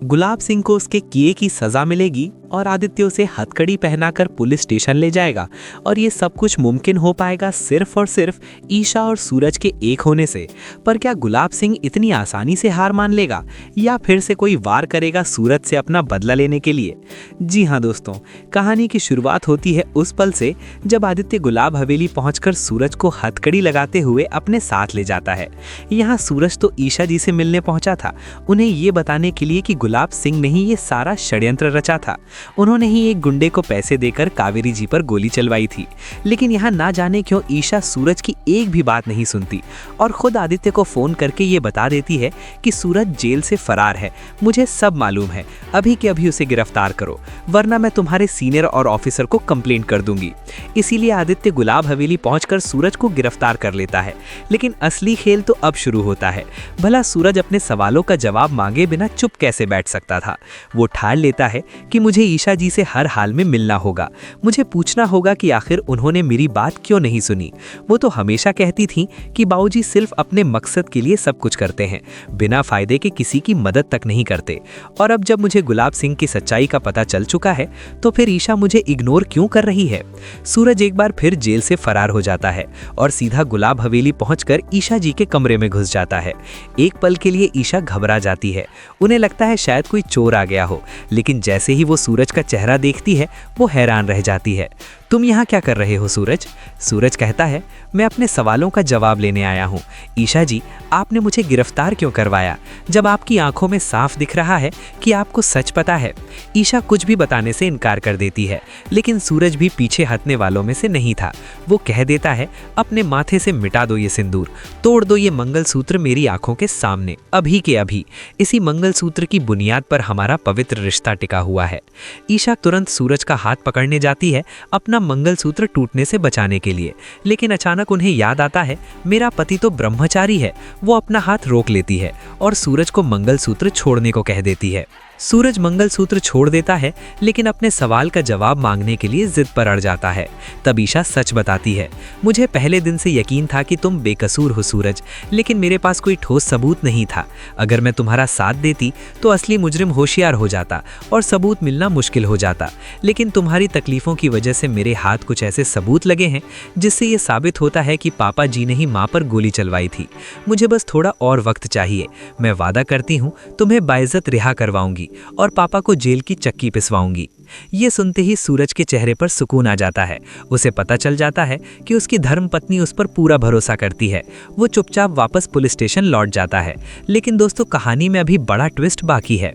गुलाब सिंह को उसके किए की सजा मिलेगी और आदित्य उसे हथकड़ी पहनाकर पुलिस स्टेशन ले जाएगा। और ये सब कुछ मुमकिन हो पाएगा सिर्फ और सिर्फ ईशा और सूरज के एक होने से। पर क्या गुलाब सिंह इतनी आसानी से हार मान लेगा या फिर से कोई वार करेगा सूरज से अपना बदला लेने के लिए? जी हाँ दोस्तों, कहानी की शुरुआत होती है उस पल से जब आदित्य गुलाब हवेली पहुंचकर सूरज को हथकड़ी लगाते हुए अपने साथ ले जाता है। यहाँ सूरज तो ईशा जी से मिलने पहुंचा था, उन्हें ये बताने के लिए कि गुलाब सिंह ने ही ये सारा षड्यंत्र रचा था। उन्होंने ही एक गुंडे को पैसे देकर कावेरी जी पर गोली चलवाई थी। लेकिन यहाँ ना जाने क्यों ईशा सूरज की एक भी बात नहीं सुनती और खुद आदित्य को फोन करके ये बता देती है कि सूरज जेल से फरार है, मुझे सब मालूम है, अभी के अभी उसे गिरफ्तार करो वरना मैं तुम्हारे सीनियर और ऑफिसर को कंप्लेंट कर दूंगी। इसीलिए आदित्य गुलाब हवेली पहुंचकर सूरज को गिरफ्तार कर लेता है। लेकिन असली खेल तो अब शुरू होता है। भला सूरज अपने सवालों का जवाब मांगे बिना चुप कैसे बैठ सकता था? वो ठान लेता है कि मुझे ईशा जी से हर हाल में मिलना होगा, मुझे पूछना होगा कि आखिर उन्होंने मेरी बात क्यों नहीं सुनी। वो तो हमेशा कहती थी कि बाबूजी सिर्फ अपने मकसद के लिए सब कुछ करते हैं, बिना फायदे के किसी की मदद तक नहीं करते। और अब जब मुझे गुलाब सिंह की सच्चाई का पता चल चुका है तो फिर ईशा मुझे इग्नोर क्यों कर रही है? सूरज एक बार फिर जेल से फरार हो जाता है और सीधा गुलाब हवेली पहुंचकर ईशा जी के कमरे में घुस जाता है। एक पल के लिए ईशा घबरा जाती है, उन्हें लगता है शायद कोई चोर आ गया हो। लेकिन जैसे ही वो सूरज का चेहरा देखती है वो हैरान रह जाती है। तुम यहाँ क्या कर रहे हो सूरज? सूरज कहता है, मैं अपने सवालों का जवाब लेने आया हूँ। ईशा जी, आपने मुझे गिरफ्तार क्यों करवाया जब आपकी आंखों में साफ दिख रहा है कि आपको सच पता है? ईशा कुछ भी बताने से इनकार कर देती है, लेकिन सूरज भी पीछे हटने वालों में से नहीं था। वो कह देता है, अपने माथे से मिटा दो ये सिंदूर, तोड़ दो ये मंगलसूत्र मेरी आंखों के सामने, अभी के अभी। इसी मंगलसूत्र की बुनियाद पर हमारा पवित्र रिश्ता टिका हुआ है। ईशा तुरंत सूरज का हाथ पकड़ने जाती है अपना मंगलसूत्र टूटने से बचाने के लिए, लेकिन अचानक उन्हें याद आता है मेरा पति तो ब्रह्मचारी है। वो अपना हाथ रोक लेती है और सूरज को मंगलसूत्र छोड़ने को कह देती है। सूरज मंगलसूत्र छोड़ देता है, लेकिन अपने सवाल का जवाब मांगने के लिए जिद पर अड़ जाता है। तब ईशा सच बताती है, मुझे पहले दिन से यकीन था कि तुम बेकसूर हो सूरज, लेकिन मेरे पास कोई ठोस सबूत नहीं था। अगर मैं तुम्हारा साथ देती तो असली मुजरिम होशियार हो जाता और सबूत मिलना मुश्किल हो जाता। लेकिन तुम्हारी तकलीफों की वजह से मेरे हाथ कुछ ऐसे सबूत लगे हैं जिससे ये साबित होता है कि पापा जी ने ही माँ पर गोली चलवाई थी। मुझे बस थोड़ा और वक्त चाहिए। मैं वादा करती हूँ तुम्हें बाइज्जत रिहा करवाऊंगी और पापा को जेल की चक्की पिसवाऊंगी। ये सुनते ही सूरज के चेहरे पर सुकून आ जाता है। उसे पता चल जाता है कि उसकी धर्मपत्नी उस पर पूरा भरोसा करती है। वो चुपचाप वापस पुलिस स्टेशन लौट जाता है। लेकिन दोस्तों, कहानी में अभी बड़ा ट्विस्ट बाकी है।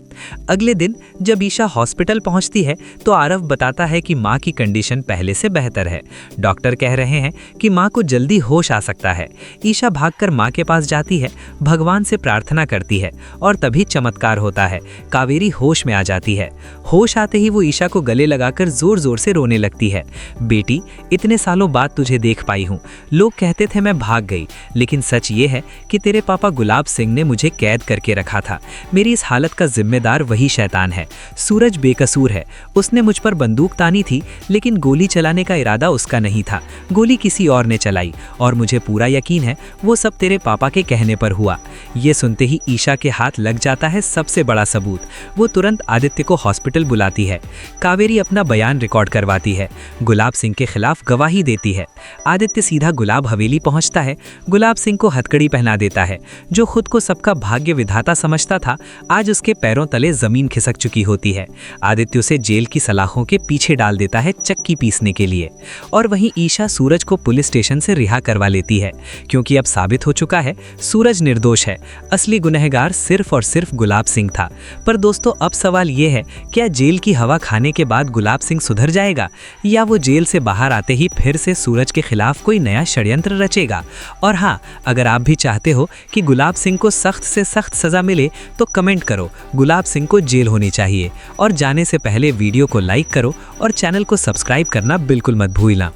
अगले दिन जब ईशा हॉस्पिटल पहुंचती है तो आरव बताता है कि माँ की कंडीशन पहले से बेहतर है। डॉक्टर कह रहे हैं कि माँ को जल्दी होश आ सकता है। ईशा भागकर माँ के पास जाती है, भगवान से प्रार्थना करती है और तभी चमत्कार होता है। कावेरी होश में आ जाती है। होश आते ही वो ईशा को गले लगाकर जोर जोर से रोने लगती है। बेटी, इतने सालों बाद तुझे देख पाई हूँ। लोग कहते थे मैं भाग गई, लेकिन सच ये है कि तेरे पापा गुलाब सिंह ने मुझे कैद करके रखा था। मेरी इस हालत का जिम्मेदार वही शैतान है। सूरज बेकसूर है, उसने मुझ पर बंदूक तानी थी, लेकिन गोली चलाने का इरादा उसका नहीं था। गोली किसी और ने चलाई और मुझे पूरा यकीन है वो सब तेरे पापा के कहने पर हुआ। ये सुनते ही ईशा के हाथ लग जाता है सबसे बड़ा सबूत। वो तुरंत आदित्य को हॉस्पिटल बुलाती है। कावेरी अपना बयान रिकॉर्ड करवाती है, गुलाब सिंह के खिलाफ गवाही देती है। आदित्य सीधा गुलाब हवेली पहुंचता है, गुलाब सिंह को हथकड़ी पहना देता है। जो खुद को सबका भाग्य विधाता समझता था, आज उसके पैरों तले जमीन खिसक चुकी होती है। आदित्य उसे जेल की सलाखों के पीछे डाल देता है चक्की पीसने के लिए। और वहीं ईशा सूरज को पुलिस स्टेशन से रिहा करवा लेती है, क्योंकि अब साबित हो चुका है सूरज निर्दोष है। असली गुनहगार सिर्फ और सिर्फ गुलाब सिंह था। पर दोस्तों, अब सवाल ये है, क्या जेल की हवा खाने के बाद गुलाब सिंह सुधर जाएगा या वो जेल से बाहर आते ही फिर से सूरज के खिलाफ कोई नया षड्यंत्र रचेगा? और हाँ, अगर आप भी चाहते हो कि गुलाब सिंह को सख्त से सख्त सजा मिले तो कमेंट करो गुलाब सिंह को जेल होनी चाहिए। और जाने से पहले वीडियो को लाइक करो और चैनल को सब्सक्राइब करना बिल्कुल मत भूलना।